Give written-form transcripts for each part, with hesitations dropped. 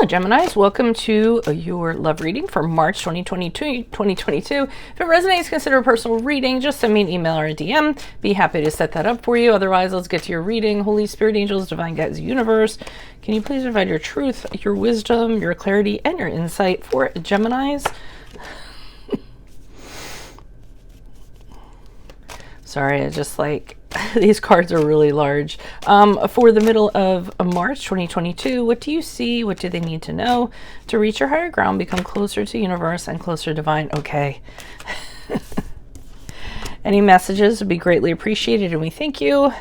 Hello, Geminis. Welcome to your love reading for March 2022. If it resonates, consider a personal reading. Just send me an email or a DM. Be happy to set that up for you. Otherwise, let's get to your reading. Holy Spirit, angels, divine guides, universe, can you please provide your truth, your wisdom, your clarity, and your insight for Geminis? Sorry, I just like, these cards are really large. For the middle of March 2022, what do you see? What do they need to know to reach your higher ground, become closer to universe and closer to divine? Okay. Any messages would be greatly appreciated, and we thank you.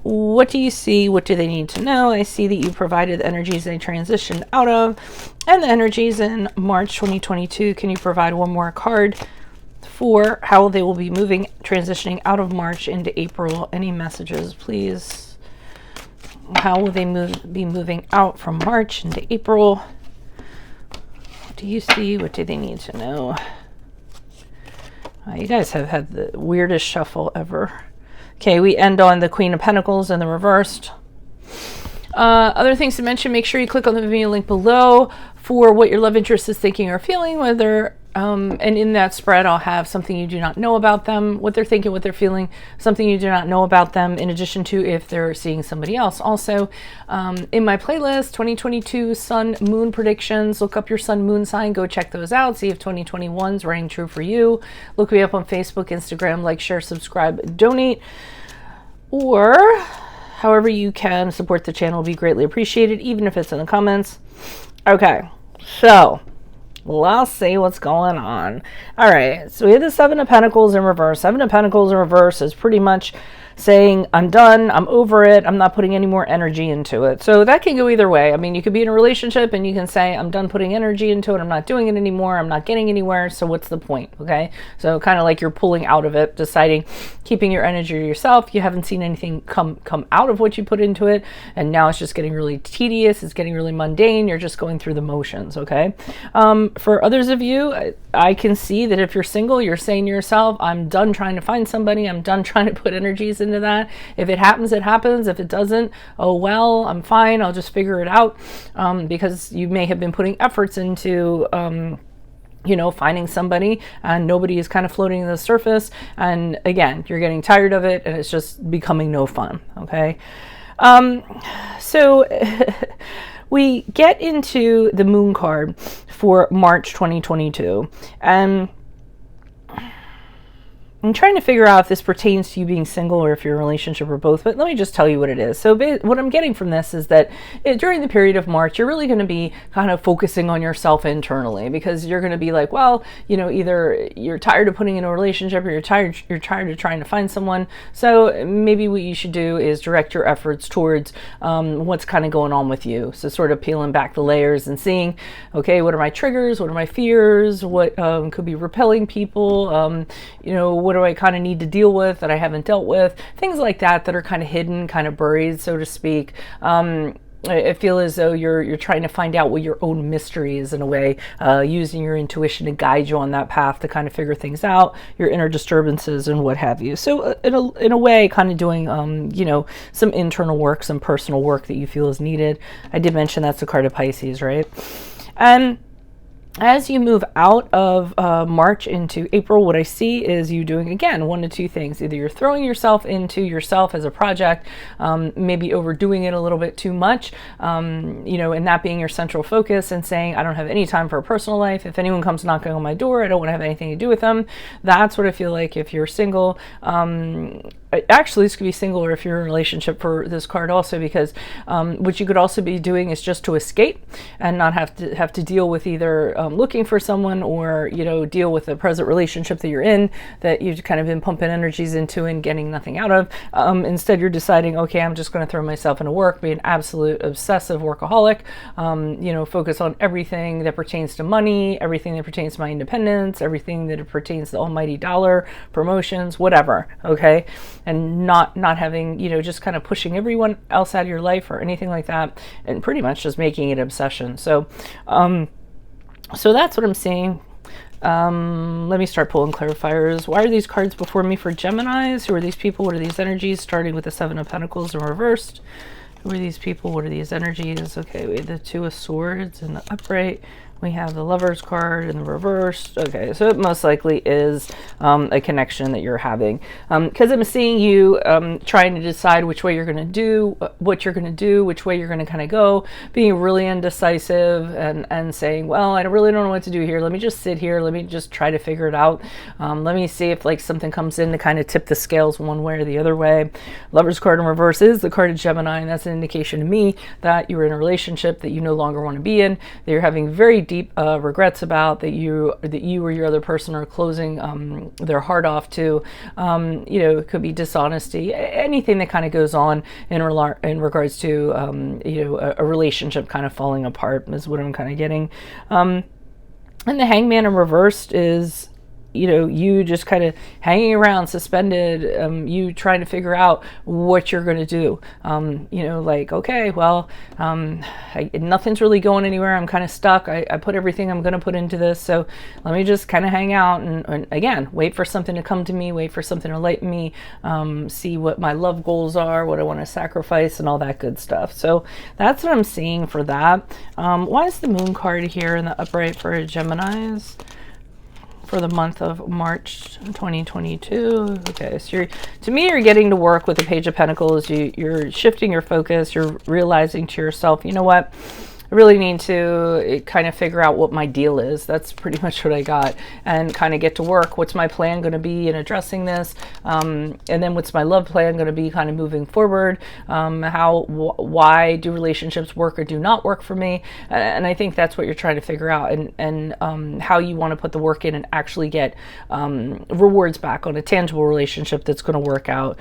What do you see? What do they need to know? I see that you provided the energies they transitioned out of, and the energies in March 2022. Can you provide one more card for how they will be moving, transitioning out of March into April? Any messages, please? How will they be moving out from March into April? What do you see? What do they need to know? You guys have had the weirdest shuffle ever. Okay, we end on the Queen of Pentacles in the reversed. Other things to mention, make sure you click on the Vimeo link below for what your love interest is thinking or feeling, whether and in that spread I'll have something you do not know about them, what they're thinking, what they're feeling, something you do not know about them, in addition to if they're seeing somebody else. Also, in my playlist, 2022 Sun Moon predictions, look up your Sun Moon sign, go check those out, see if 2021's rang true for you. Look me up on Facebook, Instagram, like, share, subscribe, donate, or however you can support the channel will be greatly appreciated, even if it's in the comments. Okay, so let's see what's going on. All right, so we have the Seven of Pentacles in reverse. Seven of Pentacles in reverse is pretty much saying, I'm done, I'm over it, I'm not putting any more energy into it. So that can go either way. I mean, you could be in a relationship and you can say, I'm done putting energy into it, I'm not doing it anymore, I'm not getting anywhere, so what's the point, okay? So kind of like you're pulling out of it, deciding, keeping your energy to yourself. You haven't seen anything come out of what you put into it, and now it's just getting really tedious, it's getting really mundane, you're just going through the motions, okay? For others of you, I can see that if you're single, you're saying to yourself, I'm done trying to find somebody, I'm done trying to put energies into that. If it happens, it happens. If it doesn't, oh well, I'm fine, I'll just figure it out, because you may have been putting efforts into you know, finding somebody, and nobody is kind of floating to the surface, and again, you're getting tired of it and it's just becoming no fun, okay? So we get into the Moon card for March 2022, and I'm trying to figure out if this pertains to you being single or if you're in a relationship or both, but let me just tell you what it is. So what I'm getting from this is that during the period of March, you're really going to be kind of focusing on yourself internally, because you're going to be like, well, you know, either you're tired of putting in a relationship or you're tired of trying to find someone. So maybe what you should do is direct your efforts towards what's kind of going on with you. So sort of peeling back the layers and seeing, okay, what are my triggers? What are my fears? What could be repelling people? You know, what do I kind of need to deal with that I haven't dealt with? Things like that that are kind of hidden, kind of buried, so to speak. I feel as though you're trying to find out what your own mystery is, in a way, using your intuition to guide you on that path to kind of figure things out, your inner disturbances and what have you. So in a way, kind of doing, you know, some internal work, some personal work that you feel is needed. I did mention that's the card of Pisces, right? And as you move out of March into April, what I see is you doing, again, one of two things. Either you're throwing yourself into yourself as a project, maybe overdoing it a little bit too much, you know, and that being your central focus, and saying, I don't have any time for a personal life. If anyone comes knocking on my door, I don't want to have anything to do with them. That's what I feel like if you're single. Actually, this could be single, or if you're in a relationship for this card also, because what you could also be doing is just to escape and not have to deal with either looking for someone, or, you know, deal with the present relationship that you're in, that you've kind of been pumping energies into and getting nothing out of. Instead, you're deciding, okay, I'm just going to throw myself into work, be an absolute obsessive workaholic, you know, focus on everything that pertains to money, everything that pertains to my independence, everything that pertains to the almighty dollar, promotions, whatever, okay? And not having, you know, just kind of pushing everyone else out of your life or anything like that, and pretty much just making it an obsession. So so that's what I'm seeing. Let me start pulling clarifiers. Why are these cards before me for Geminis? Who are these people? What are these energies? Starting with the Seven of Pentacles in reversed. Who are these people? What are these energies? Okay, we have the Two of Swords in the upright. We have the Lover's card in the reverse. Okay, so it most likely is a connection that you're having. Because I'm seeing you trying to decide which way you're going to do, what you're going to do, which way you're going to kind of go, being really indecisive and saying, well, I really don't know what to do here. Let me just sit here. Let me just try to figure it out. Let me see if like something comes in to kind of tip the scales one way or the other way. Lover's card in reverse is the card of Gemini, and that's an indication to me that you're in a relationship that you no longer want to be in, that you're having very deep regrets about, that you or your other person are closing their heart off to. It could be dishonesty, anything that kind of goes on in regards to a relationship kind of falling apart is what I'm kind of getting. And the Hangman in reversed is you just kind of hanging around, suspended, you trying to figure out what you're going to do. Okay, well, nothing's really going anywhere. I'm kind of stuck. I put everything I'm going to put into this. So let me just kind of hang out and again, wait for something to come to me, wait for something to lighten me, see what my love goals are, what I want to sacrifice and all that good stuff. So that's what I'm seeing for that. Why is the Moon card here in the upright for Geminis? For the month of March 2022. Okay, so you're getting to work with the Page of Pentacles. You're shifting your focus. You're realizing to yourself, you know what? I really need to kind of figure out what my deal is. That's pretty much what I got, and kind of get to work. What's my plan going to be in addressing this? And then what's my love plan going to be kind of moving forward? Why do relationships work or do not work for me? And I think that's what you're trying to figure out, and how you want to put the work in and actually get rewards back on a tangible relationship that's going to work out.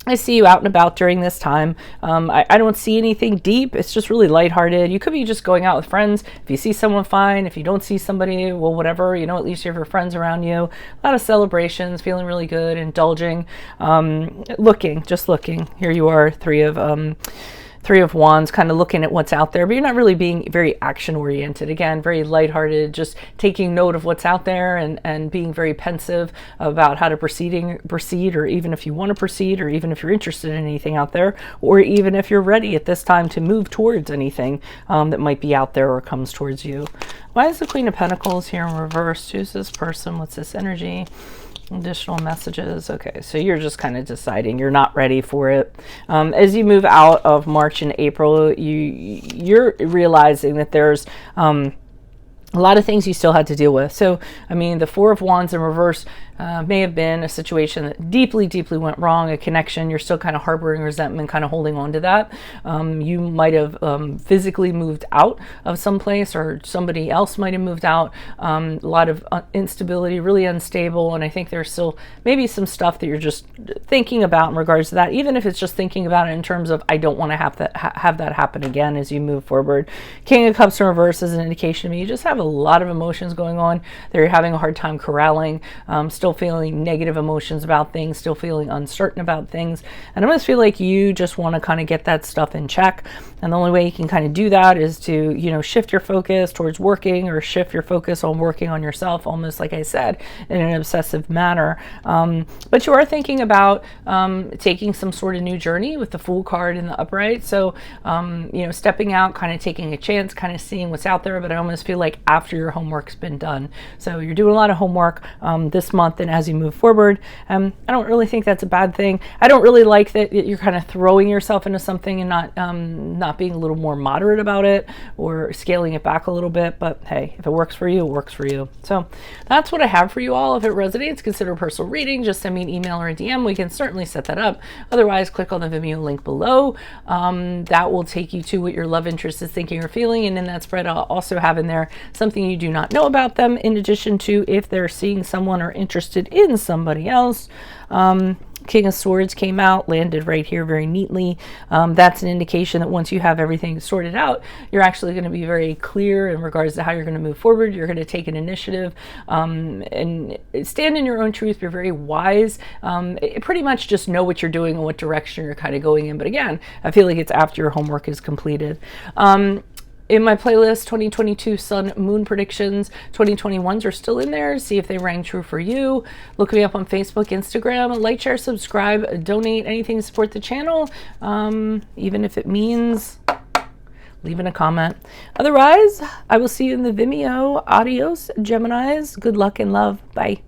I see you out and about during this time. I don't see anything deep. It's just really lighthearted. You could be just going out with friends. If you see someone, fine. If you don't see somebody, well, whatever, at least you have your friends around you. A lot of celebrations, feeling really good, indulging, just looking. Here you are, Three of Wands, kind of looking at what's out there, but you're not really being very action oriented. Again, very lighthearted, just taking note of what's out there and being very pensive about how to proceed, or even if you want to proceed, or even if you're interested in anything out there, or even if you're ready at this time to move towards anything that might be out there or comes towards you. Why is the Queen of Pentacles here in reverse? Who's this person? What's this energy? Additional messages. Okay, so you're just kind of deciding you're not ready for it. As you move out of March and April, you're realizing that there's a lot of things you still had to deal with. So, I mean, the Four of Wands in reverse may have been a situation that deeply, deeply went wrong, a connection. You're still kind of harboring resentment, kind of holding on to that. You might have physically moved out of some place, or somebody else might have moved out. A lot of instability, really unstable. And I think there's still maybe some stuff that you're just thinking about in regards to that, even if it's just thinking about it in terms of, I don't want to have that happen again as you move forward. King of Cups in reverse is an indication to me you just have a lot of emotions going on that you're having a hard time corralling, still feeling negative emotions about things, still feeling uncertain about things. And I almost feel like you just want to kind of get that stuff in check. And the only way you can kind of do that is to, shift your focus towards working, or shift your focus on working on yourself, almost like I said, in an obsessive manner. But you are thinking about taking some sort of new journey with the Fool card in the upright. So, stepping out, kind of taking a chance, kind of seeing what's out there. But I almost feel like after your homework's been done. So you're doing a lot of homework this month and as you move forward. I don't really think that's a bad thing. I don't really like that you're kind of throwing yourself into something and not being a little more moderate about it, or scaling it back a little bit. But hey, if it works for you, it works for you. So that's what I have for you all. If it resonates, consider a personal reading. Just send me an email or a DM. We can certainly set that up. Otherwise, click on the Vimeo link below. That will take you to what your love interest is thinking or feeling. And in that spread, I'll also have in there something you do not know about them, in addition to if they're seeing someone or interested in somebody else. King of Swords came out, landed right here very neatly. That's an indication that once you have everything sorted out, you're actually going to be very clear in regards to how you're going to move forward. You're going to take an initiative and stand in your own truth. You're very wise. Pretty much just know what you're doing and what direction you're kind of going in. But again, I feel like it's after your homework is completed. In my playlist, 2022 Sun Moon predictions, 2021s are still in there. See if they rang true for you. Look me up on Facebook, Instagram. Like, share, subscribe, donate, anything to support the channel, even if it means leaving a comment. Otherwise, I will see you in the Vimeo. Adios, Geminis. Good luck and love. Bye.